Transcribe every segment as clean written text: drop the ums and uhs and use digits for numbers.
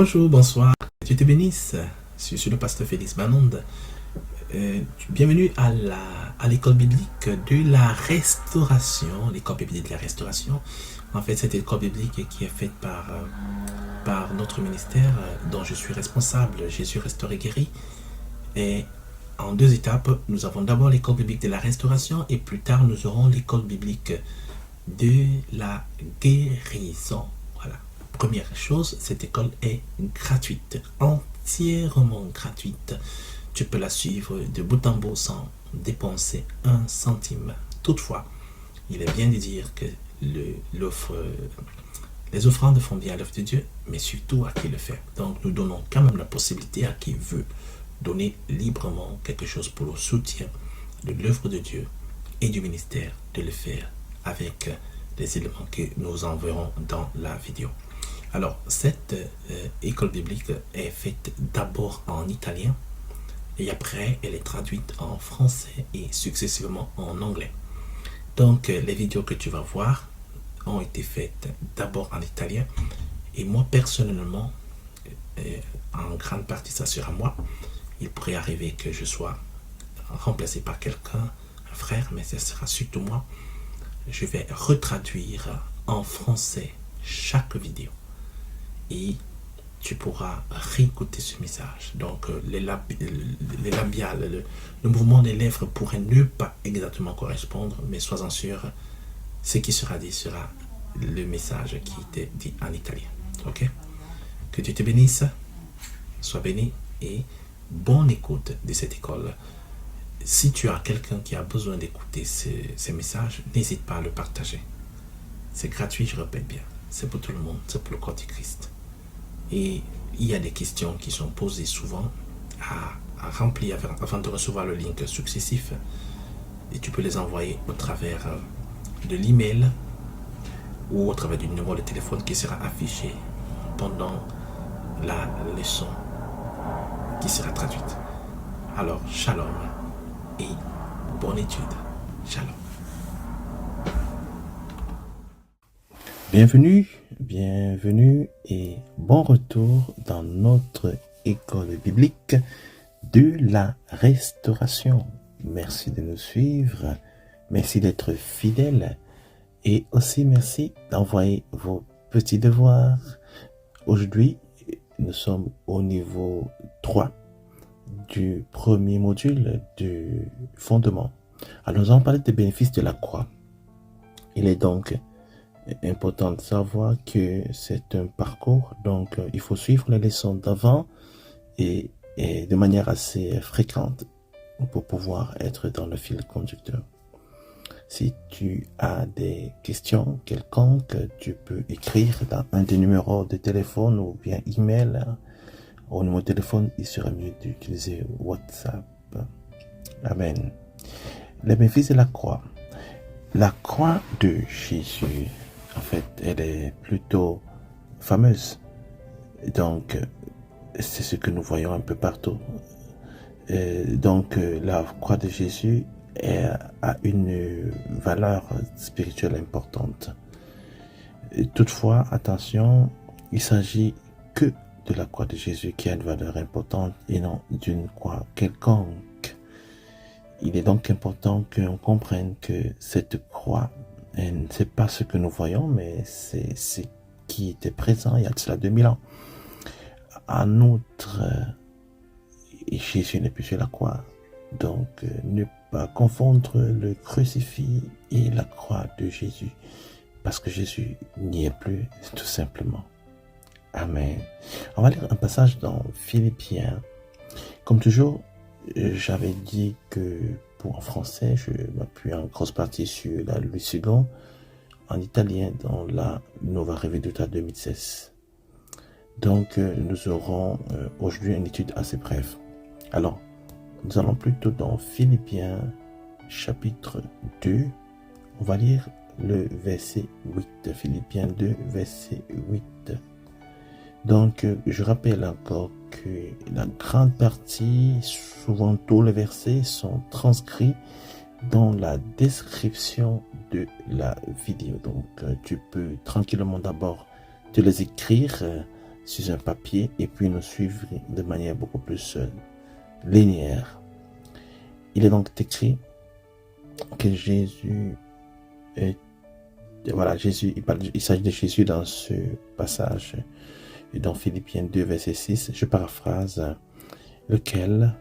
Bonjour, bonsoir, que Dieu te bénisse. Je suis le pasteur Félix Manonde. Bienvenue à l'école biblique de la restauration, l'école biblique de la restauration. En fait, cette école biblique qui est faite par notre ministère dont je suis responsable, Jésus Restauré Guéri. Et en deux étapes, nous avons d'abord l'école biblique de la restauration et plus tard, nous aurons l'école biblique de la guérison. Voilà. Première chose, cette école est gratuite, entièrement gratuite. Tu peux la suivre de bout en bout sans dépenser un centime. Toutefois, il est bien de dire que les offrandes font bien l'œuvre de Dieu, mais surtout à qui le fait. Donc, nous donnons quand même la possibilité à qui veut donner librement quelque chose pour le soutien de l'œuvre de Dieu et du ministère de le faire avec les éléments que nous enverrons dans la vidéo. Alors, cette école biblique est faite d'abord en italien et après, elle est traduite en français et successivement en anglais. Donc, les vidéos que tu vas voir ont été faites d'abord en italien et moi, personnellement, en grande partie, ça sera moi. Il pourrait arriver que je sois remplacé par quelqu'un, un frère, mais ce sera surtout moi. Je vais retraduire en français chaque vidéo et tu pourras réécouter ce message. Donc les labiales, le mouvement des lèvres pourrait ne pas exactement correspondre, mais sois-en sûr, ce qui sera dit sera le message qui était dit en italien. Ok? Que Dieu te bénisse, sois béni et bonne écoute de cette école. Si tu as quelqu'un qui a besoin d'écouter ces messages, n'hésite pas à le partager. C'est gratuit, je répète bien. C'est pour tout le monde, c'est pour le corps du Christ. Et il y a des questions qui sont posées souvent à remplir avant de recevoir le link successif. Et tu peux les envoyer au travers de l'email ou au travers du numéro de téléphone qui sera affiché pendant la leçon qui sera traduite. Alors, shalom et bonne étude. Shalom. Bienvenue et bon retour dans notre école biblique de la restauration. Merci de nous suivre, merci d'être fidèles et aussi merci d'envoyer vos petits devoirs. Aujourd'hui, nous sommes au niveau 3 du premier module du fondement. Alors, nous allons parler des bénéfices de la croix. Il est donc important de savoir que c'est un parcours, donc il faut suivre les leçons d'avant et de manière assez fréquente pour pouvoir être dans le fil conducteur. Si tu as des questions quelconques, tu peux écrire dans un des numéros de téléphone ou bien email. Au numéro de téléphone, il sera mieux d'utiliser WhatsApp. Amen. Les bénéfices de la croix. La croix de Jésus, en fait, elle est plutôt fameuse. Donc, c'est ce que nous voyons un peu partout. Donc, la croix de Jésus a une valeur spirituelle importante. Toutefois, attention, il s'agit que de la croix de Jésus qui a une valeur importante et non d'une croix quelconque. Il est donc important qu'on comprenne que cette croix, ce n'est pas ce que nous voyons, mais c'est ce qui était présent il y a de cela 2000 ans. En outre, Jésus n'est plus sur la croix. Donc, ne pas confondre le crucifix et la croix de Jésus, parce que Jésus n'y est plus, tout simplement. Amen. On va lire un passage dans Philippiens. Comme toujours, j'avais dit que en français, je m'appuie en grosse partie sur la Louis II, en italien dans la Nuova Riveduta 2016. Donc, nous aurons aujourd'hui une étude assez brève. Alors, nous allons plutôt dans Philippiens chapitre 2. On va lire le verset 8. Philippiens 2, verset 8. Donc, je rappelle encore que la grande partie, souvent tous les versets, sont transcrits dans la description de la vidéo. Donc, tu peux tranquillement d'abord te les écrire sur un papier et puis nous suivre de manière beaucoup plus linéaire. Il est donc écrit que Jésus est... Voilà, Jésus, il s'agit de Jésus dans ce passage dans Philippiens 2, verset 6. Je paraphrase, lequel,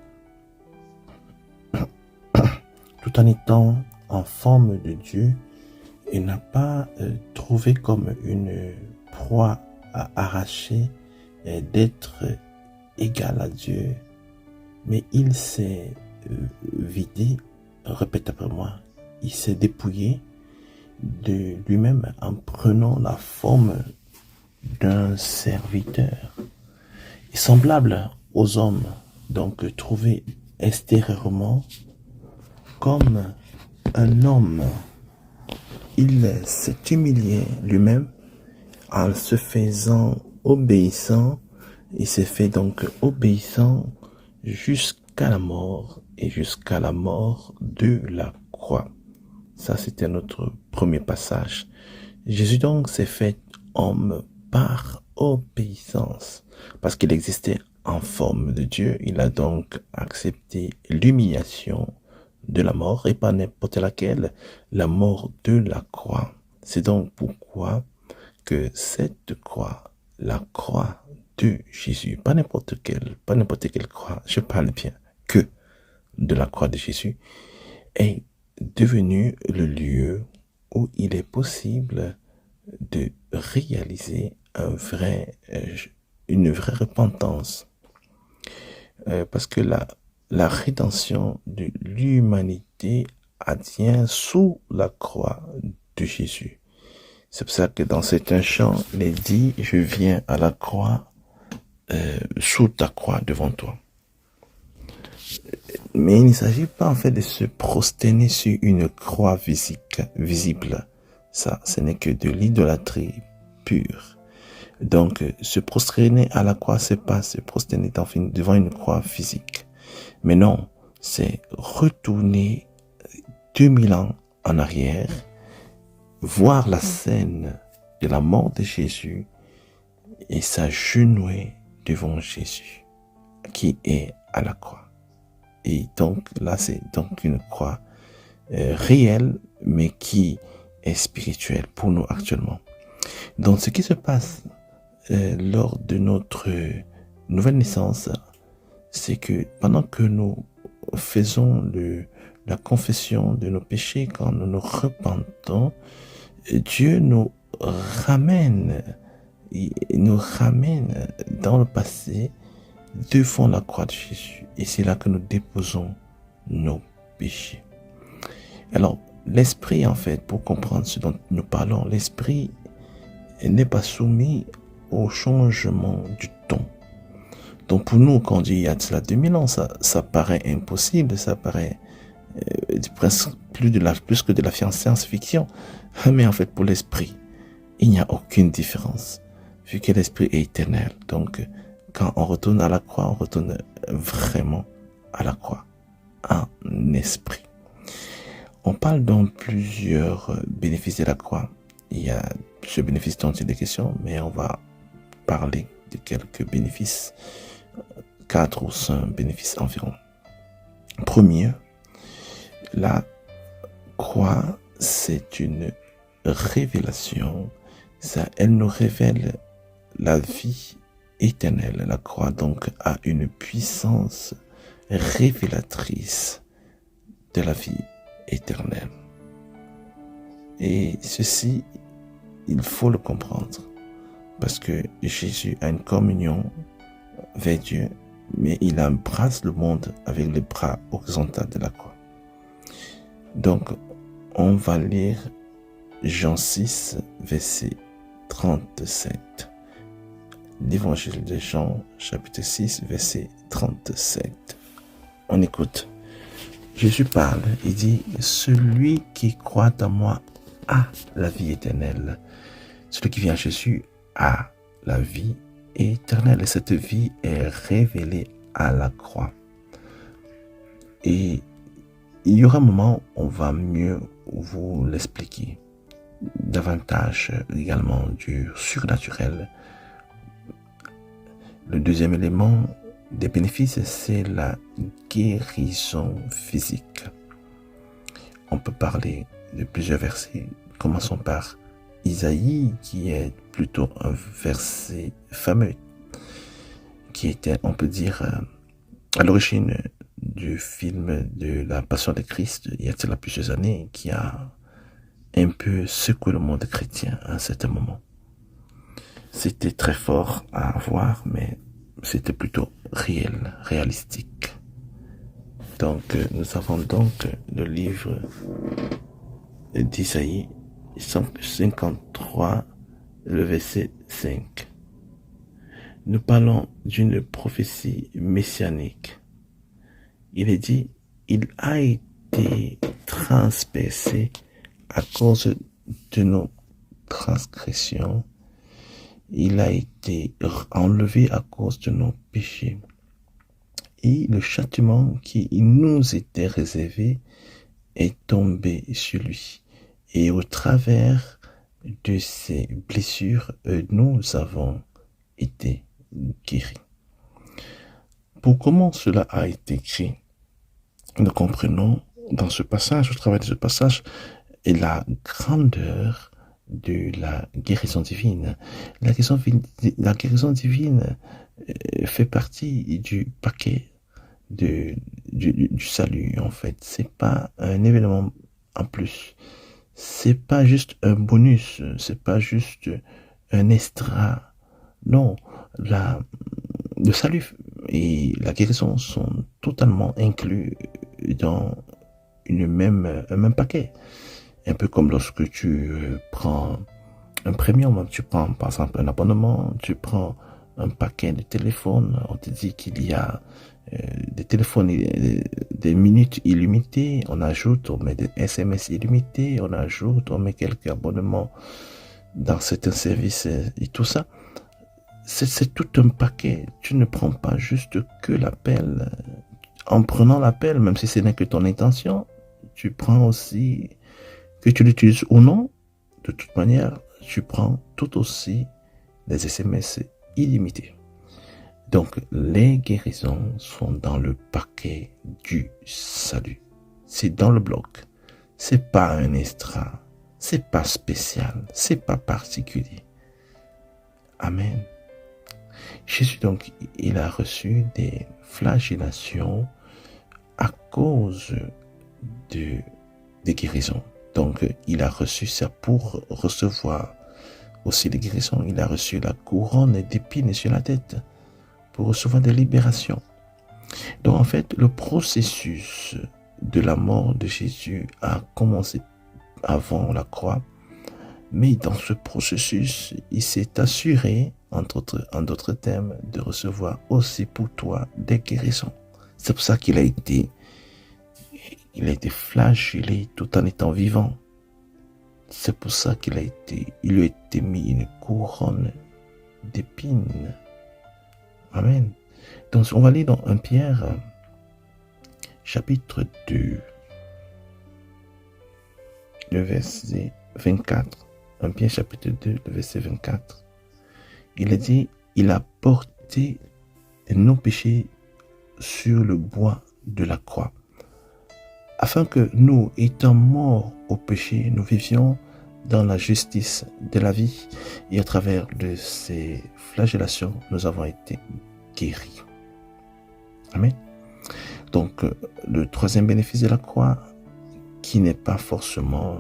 tout en étant en forme de Dieu, il n'a pas trouvé comme une proie à arracher d'être égal à Dieu, mais il s'est vidé, répète après moi, il s'est dépouillé de lui-même en prenant la forme d'un serviteur. Et semblable aux hommes, donc trouvé extérieurement comme un homme, il s'est humilié lui-même en se faisant obéissant. Il s'est fait donc obéissant jusqu'à la mort et jusqu'à la mort de la croix. Ça, c'était notre premier passage. Jésus donc s'est fait homme par obéissance. Parce qu'il existait en forme de Dieu, il a donc accepté l'humiliation de la mort, et pas n'importe laquelle, la mort de la croix. C'est donc pourquoi que cette croix, la croix de Jésus, pas n'importe quelle croix, je parle bien que de la croix de Jésus, est devenu le lieu où il est possible de réaliser une vraie repentance. Parce que la rédemption de l'humanité advient sous la croix de Jésus. C'est pour ça que dans certains chants, il est dit, je viens à la croix, sous ta croix devant toi. Mais il ne s'agit pas en fait de se prosterner sur une croix visible. Ça, ce n'est que de l'idolâtrie pure. Donc, se prosterner à la croix, c'est pas se prosterner devant une croix physique. Mais non, c'est retourner 2000 ans en arrière, voir la scène de la mort de Jésus et s'agenouiller devant Jésus, qui est à la croix. Et donc, là, c'est donc une croix réelle, mais qui est spirituelle pour nous actuellement. Donc, ce qui se passe lors de notre nouvelle naissance, c'est que pendant que nous faisons la confession de nos péchés, quand nous nous repentons, Dieu nous ramène dans le passé devant la croix de Jésus. Et c'est là que nous déposons nos péchés. Alors, l'esprit, en fait, pour comprendre ce dont nous parlons, l'esprit n'est pas soumis au changement du temps. Donc pour nous, quand on dit il y a de cela 2000 ans, ça paraît impossible, ça paraît presque plus que de la science-fiction. Mais en fait, pour l'esprit, il n'y a aucune différence, vu que l'esprit est éternel. Donc, quand on retourne à la croix, on retourne vraiment à la croix, en esprit. On parle donc plusieurs bénéfices de la croix. Il y a ce bénéfice dont il est question, mais on va parler de quelques bénéfices, 4 ou 5 bénéfices environ. Premier, la croix, c'est une révélation. Elle nous révèle la vie éternelle. La croix donc a une puissance révélatrice de la vie éternelle. Et ceci, il faut le comprendre, parce que Jésus a une communion avec Dieu, mais il embrasse le monde avec les bras horizontaux de la croix. Donc, on va lire Jean 6, verset 37. L'évangile de Jean, chapitre 6, verset 37. On écoute. Jésus parle, il dit, « Celui qui croit en moi a la vie éternelle. » Celui qui vient à Jésus a la vie éternelle. Et cette vie est révélée à la croix. Et il y aura un moment où on va mieux vous l'expliquer. Davantage également du surnaturel. Le deuxième élément des bénéfices, c'est la guérison physique. On peut parler de plusieurs versets. Commençons par Isaïe, qui est plutôt un verset fameux, qui était, on peut dire, à l'origine du film de la Passion de Christ, il y a cela plusieurs années, qui a un peu secoué le monde chrétien à un certain moment. C'était très fort à voir, mais c'était plutôt réalistique. Donc, nous avons donc le livre d'Isaïe 53, le verset 5. Nous parlons d'une prophétie messianique. Il est dit, il a été transpercé à cause de nos transgressions. Il a été enlevé à cause de nos péchés. Et le châtiment qui nous était réservé est tombé sur lui. Et au travers de ses blessures, nous avons été guéris. Pour comment cela a été écrit, nous comprenons dans ce passage, au travers de ce passage, la grandeur de la guérison divine. La guérison divine fait partie du paquet du salut, en fait. C'est pas un événement en plus. C'est pas juste un bonus. C'est pas juste un extra. Non. Le salut et la guérison sont totalement inclus dans un même paquet. Un peu comme lorsque tu prends un premium, tu prends par exemple un abonnement, tu prends un paquet de téléphones, on te dit qu'il y a des téléphones, des minutes illimitées, on ajoute, on met des SMS illimités, on ajoute, on met quelques abonnements dans certains services et tout ça. C'est tout un paquet. Tu ne prends pas juste que l'appel. En prenant l'appel, même si ce n'est que ton intention, tu prends aussi, que tu l'utilises ou non, de toute manière, tu prends tout aussi les SMS illimités. Donc, les guérisons sont dans le paquet du salut. C'est dans le bloc. C'est pas un extra. C'est pas spécial. C'est pas particulier. Amen. Jésus, donc, il a reçu des flagellations à cause des guérisons. Donc, il a reçu ça pour recevoir aussi les guérisons. Il a reçu la couronne d'épines sur la tête pour recevoir des libérations. Donc, en fait, le processus de la mort de Jésus a commencé avant la croix. Mais dans ce processus, il s'est assuré, en d'autres termes, de recevoir aussi pour toi des guérisons. C'est pour ça qu'il a été flagellé tout en étant vivant. C'est pour ça qu'il lui a été mis une couronne d'épines. Amen. Donc, on va lire dans 1 Pierre, chapitre 2, le verset 24. 1 Pierre chapitre 2, le verset 24. Il a dit, il a porté nos péchés sur le bois de la croix, afin que nous, étant morts au péché, nous vivions dans la justice de la vie, et à travers de ces flagellations, nous avons été guéris. Amen. Donc, le troisième bénéfice de la croix, qui n'est pas forcément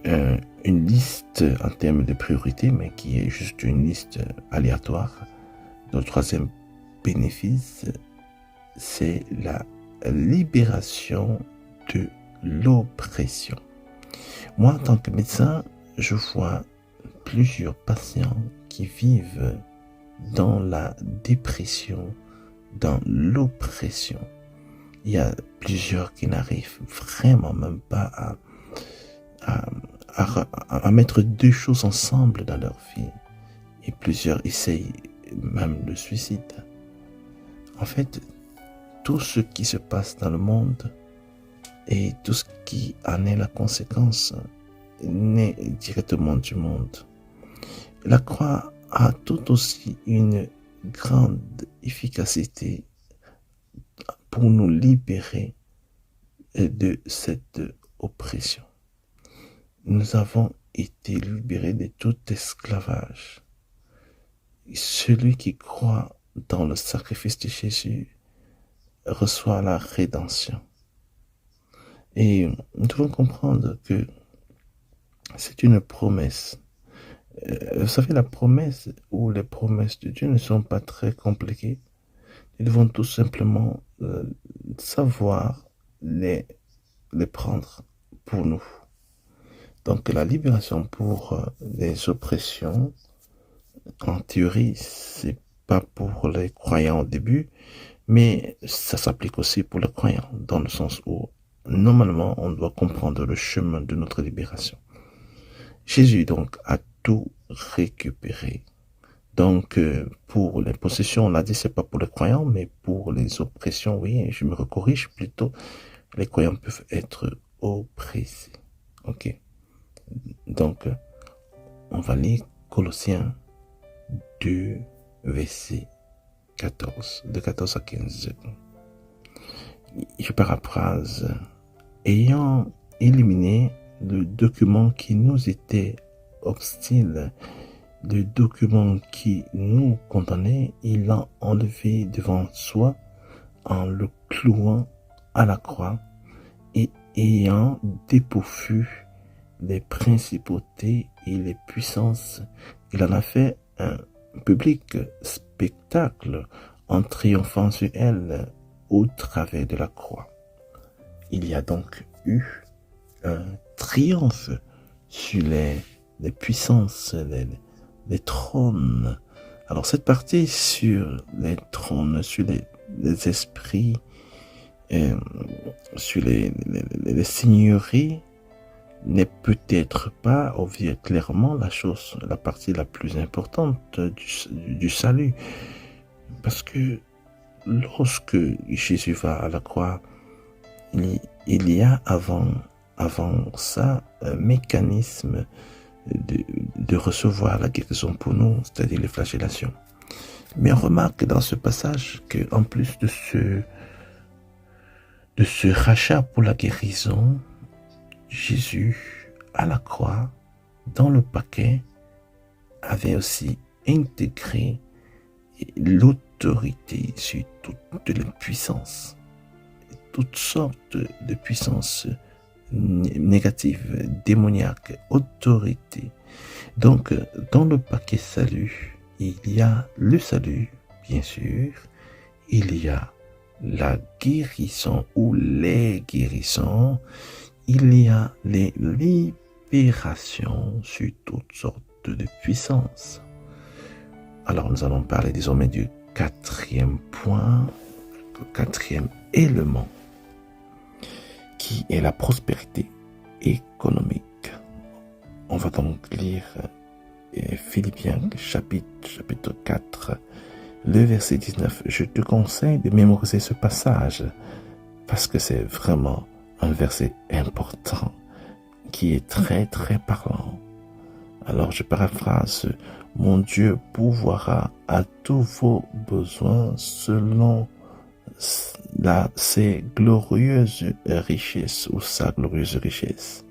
une liste en termes de priorité, mais qui est juste une liste aléatoire. Le troisième bénéfice, c'est la libération de l'oppression. Moi, en tant que médecin, je vois plusieurs patients qui vivent dans la dépression, dans l'oppression. Il y a plusieurs qui n'arrivent vraiment même pas à mettre deux choses ensemble dans leur vie. Et plusieurs essayent même le suicide. En fait, tout ce qui se passe dans le monde et tout ce qui en est la conséquence naît directement du monde. La croix a tout aussi une grande efficacité pour nous libérer de cette oppression. Nous avons été libérés de tout esclavage. Celui qui croit dans le sacrifice de Jésus reçoit la rédemption. Et nous devons comprendre que c'est une promesse. Vous savez, la promesse ou les promesses de Dieu ne sont pas très compliquées. Nous devons tout simplement savoir les prendre pour nous. Donc la libération pour les oppressions, en théorie, c'est pas pour les croyants au début, mais ça s'applique aussi pour les croyants, dans le sens où normalement on doit comprendre le chemin de notre libération. Jésus donc a tout récupéré. Donc pour les possessions, on l'a dit, c'est pas pour les croyants, mais pour les oppressions, oui, je me corrige plutôt, les croyants peuvent être oppressés. Ok. Donc on va lire Colossiens 2, verset 14, de 14 à 15. Je paraphrase. Ayant éliminé le document qui nous était hostile, le document qui nous condamnait, il l'a enlevé devant soi en le clouant à la croix et ayant dépourvu les principautés et les puissances, il en a fait un public spectacle en triomphant sur elles au travers de la croix. Il y a donc eu un triomphe sur les puissances, les trônes. Alors cette partie sur les trônes, sur les esprits, sur les seigneuries, n'est peut-être pas, on vit clairement la partie la plus importante du salut. Parce que lorsque Jésus va à la croix, il y a avant ça un mécanisme de recevoir la guérison pour nous, c'est-à-dire les flagellations. Mais on remarque dans ce passage qu'en plus de ce rachat pour la guérison, Jésus, à la croix, dans le paquet, avait aussi intégré l'autorité sur toutes les puissances, toutes sortes de puissances négatives, démoniaques, autorité. Donc, dans le paquet salut, il y a le salut, bien sûr, il y a la guérison ou les guérissons, il y a les libérations sur toutes sortes de puissances. Alors nous allons parler désormais du quatrième point, le quatrième élément, qui est la prospérité économique. On va donc lire Philippiens chapitre 4, le verset 19. Je te conseille de mémoriser ce passage parce que c'est vraiment un verset important qui est très très parlant. Alors je paraphrase: mon Dieu pourvoira à tous vos besoins selon ses glorieuses richesses ou sa glorieuse richesse.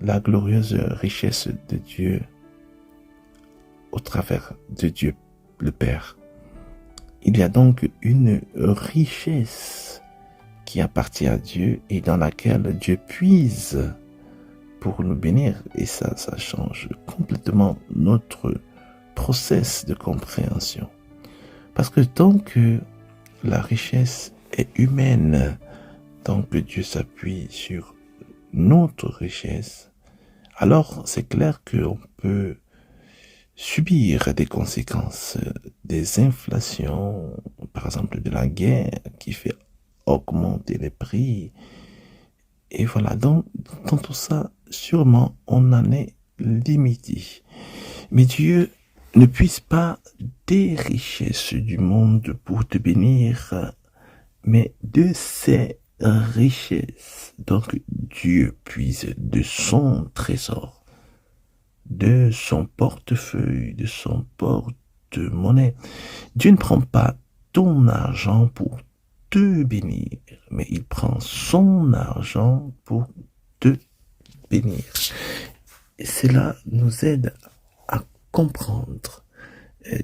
La glorieuse richesse de Dieu au travers de Dieu le Père. Il y a donc une richesse qui appartient à Dieu et dans laquelle Dieu puise pour nous bénir. Et ça change complètement notre process de compréhension. Parce que tant que la richesse est humaine, tant que Dieu s'appuie sur notre richesse, alors c'est clair qu'on peut subir des conséquences, des inflations, par exemple de la guerre qui fait augmenter les prix. Et voilà, donc dans tout ça, sûrement on en est limité. Mais Dieu ne puise pas des richesses du monde pour te bénir, mais de ses richesses. Donc Dieu puise de son trésor, de son portefeuille, de son de monnaie. Dieu ne prend pas ton argent pour te bénir, mais il prend son argent pour te bénir. Et cela nous aide à comprendre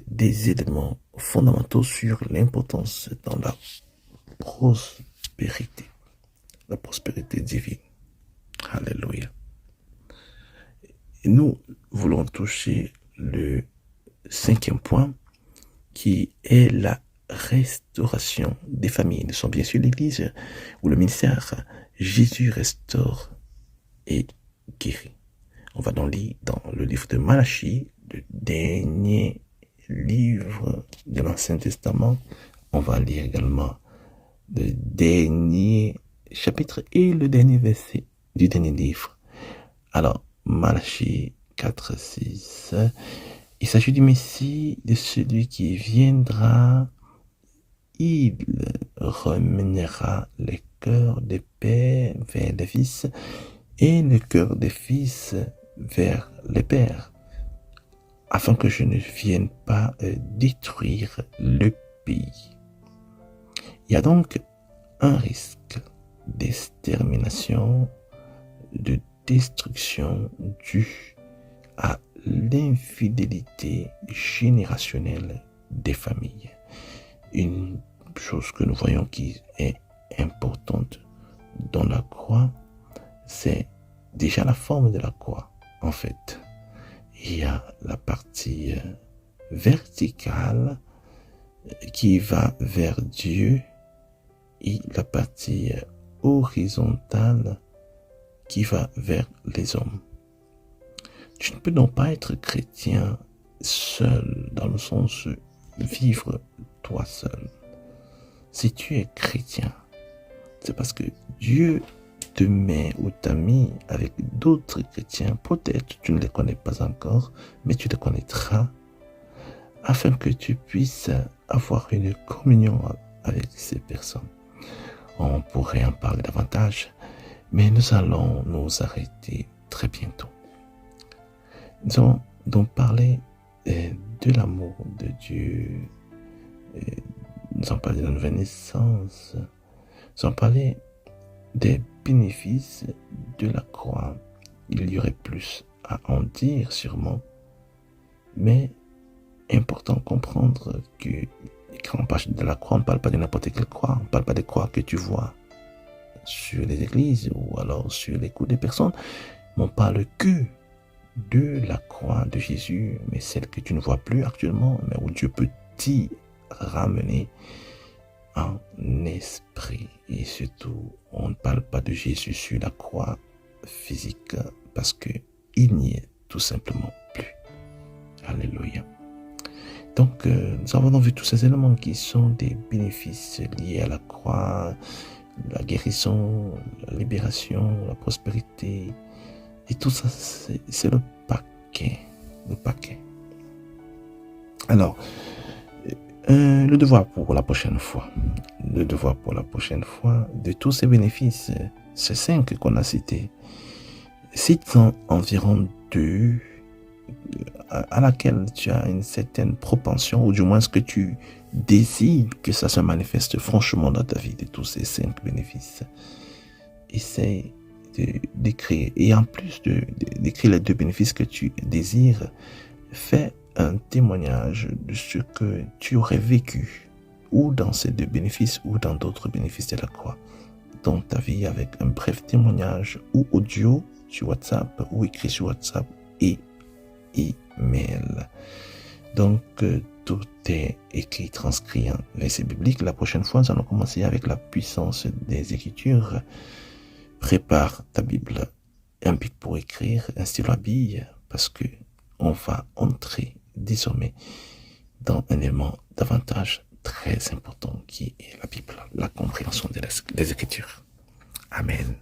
des éléments fondamentaux sur l'importance dans la prospérité divine. Alléluia. Et nous voulons toucher le 5e point, qui est la restauration des familles. Nous sommes bien sûr l'Église ou le ministère Jésus restaure et guérit. On va donc lire dans le livre de Malachie, le dernier livre de l'Ancien Testament. On va lire également le dernier chapitre et le dernier verset du dernier livre. Alors, Malachie 4, 6. Il s'agit du Messie, de celui qui viendra. Il remènera le cœur des pères vers les fils et le cœur des fils vers les pères, afin que je ne vienne pas détruire le pays. Il y a donc un risque d'extermination, de destruction due à l'infidélité générationnelle des familles. Une chose que nous voyons qui est importante dans la croix, c'est déjà la forme de la croix. En fait, il y a la partie verticale qui va vers Dieu et la partie horizontale qui va vers les hommes. Tu ne peux donc pas être chrétien seul, dans le sens vivre toi seul. Si tu es chrétien, c'est parce que Dieu te met ou t'a mis avec d'autres chrétiens. Peut-être tu ne les connais pas encore, mais tu les connaîtras, afin que tu puisses avoir une communion avec ces personnes. On pourrait en parler davantage, mais nous allons nous arrêter très bientôt. Nous allons donc parler de l'amour de Dieu. Nous allons parler de la nouvelle naissance. Nous allons parler des bénéfices de la croix. Il y aurait plus à en dire sûrement, mais important de comprendre que quand on parle de la croix, on ne parle pas de n'importe quelle croix. On ne parle pas des croix que tu vois sur les églises ou alors sur les coups des personnes. Mais on parle que de la croix de Jésus, mais celle que tu ne vois plus actuellement, mais où Dieu peut t'y ramener en esprit. Et surtout, on ne parle pas de Jésus sur la croix physique parce que il n'y est tout simplement plus. Alléluia. Donc, nous avons vu tous ces éléments qui sont des bénéfices liés à la croix, la guérison, la libération, la prospérité. Et tout ça, c'est le paquet. Le paquet. Alors, le devoir pour la prochaine fois. Le devoir pour la prochaine fois de tous ces bénéfices, ces 5 qu'on a cités. Cite-en environ 2 à laquelle tu as une certaine propension, ou du moins ce que tu désires que ça se manifeste franchement dans ta vie, de tous ces 5 bénéfices. Essaye d'écrire, et en plus d'écrire les 2 bénéfices que tu désires, fais un témoignage de ce que tu aurais vécu, ou dans ces 2 bénéfices, ou dans d'autres bénéfices de la croix, dans ta vie, avec un bref témoignage, ou audio sur WhatsApp, ou écrit sur WhatsApp, et email. Donc, tout est écrit, transcrit en verset biblique. La prochaine fois, nous allons commencer avec la puissance des Écritures. Prépare ta Bible, un bic pour écrire, un stylo à billes, parce que on va entrer désormais dans un élément davantage très important qui est la Bible, la compréhension des Écritures. Amen.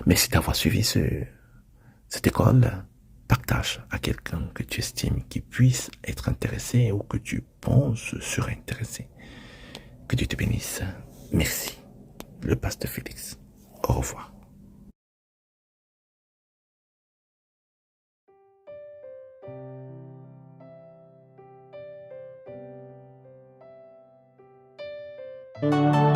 Merci d'avoir suivi cette école. Partage à quelqu'un que tu estimes qui puisse être intéressé ou que tu penses serait intéressé. Que Dieu te bénisse. Merci. Le pasteur Félix. Au revoir. Thank